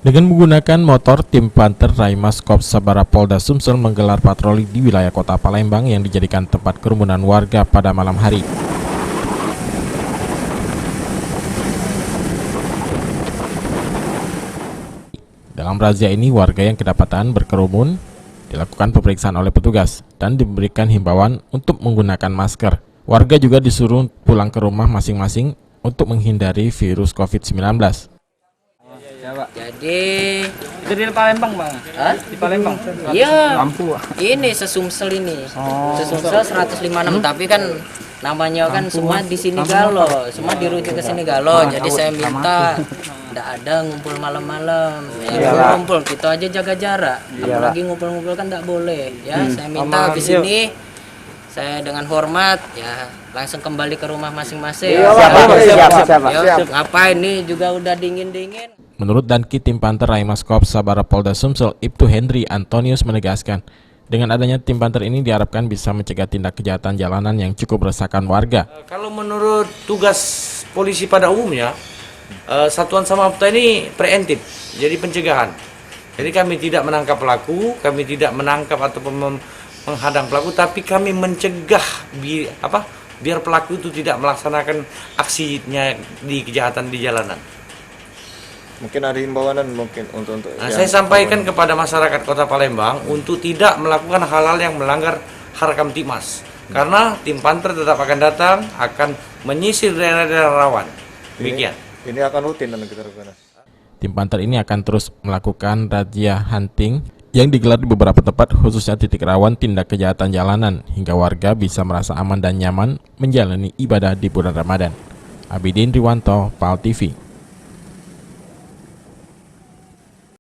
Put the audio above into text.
Dengan menggunakan motor, tim Panter Raimas Kops Sabara Polda Sumsel menggelar patroli di wilayah kota Palembang yang dijadikan tempat kerumunan warga pada malam hari. Dalam razia ini, warga yang kedapatan berkerumun dilakukan pemeriksaan oleh petugas dan diberikan himbauan untuk menggunakan masker. Warga juga disuruh pulang ke rumah masing-masing untuk menghindari virus COVID-19. Jadi Itu di Palembang, Bang. Hah? Di Palembang. Iya, Lampu. ini sesumsel ini. Oh. Sesumsel 156, tapi kan namanya kan semua di sini Galo, semua dirujuk ke sini Galo. Jadi saya minta tidak ada ngumpul malam-malam. Ya, ngumpul kita aja jaga jarak. Apalagi ngumpul-ngumpul kan tidak boleh. Ya, saya minta habis ini saya dengan hormat ya langsung kembali ke rumah masing-masing. Siap. Ngapain nih juga udah dingin-dingin. Menurut Danki tim Panter Raimas Kops Sabara Polda Sumsel, Ibtu Henry Antonius menegaskan, dengan adanya tim Panter ini diharapkan bisa mencegah tindak kejahatan jalanan yang cukup meresahkan warga. Kalau menurut tugas polisi pada umumnya, Satuan Samapta ini preemptif, jadi pencegahan. Jadi kami tidak menangkap pelaku, kami tidak menangkap atau menghadang pelaku, tapi kami mencegah biar pelaku itu tidak melaksanakan aksinya di kejahatan di jalanan. Mungkin ada himbauan mungkin untuk Saya sampaikan kepada masyarakat Kota Palembang untuk tidak melakukan hal-hal yang melanggar Harkam Tipmas. Karena tim Panter tetap akan datang, akan menyisir daerah-daerah rawan. Demikian. Ini akan rutin dan kita lakukan. Tim Panter ini akan terus melakukan razia hunting yang digelar di beberapa tempat, khususnya titik rawan tindak kejahatan jalanan, hingga warga bisa merasa aman dan nyaman menjalani ibadah di bulan Ramadan. Abidin Riwanto, PAL TV.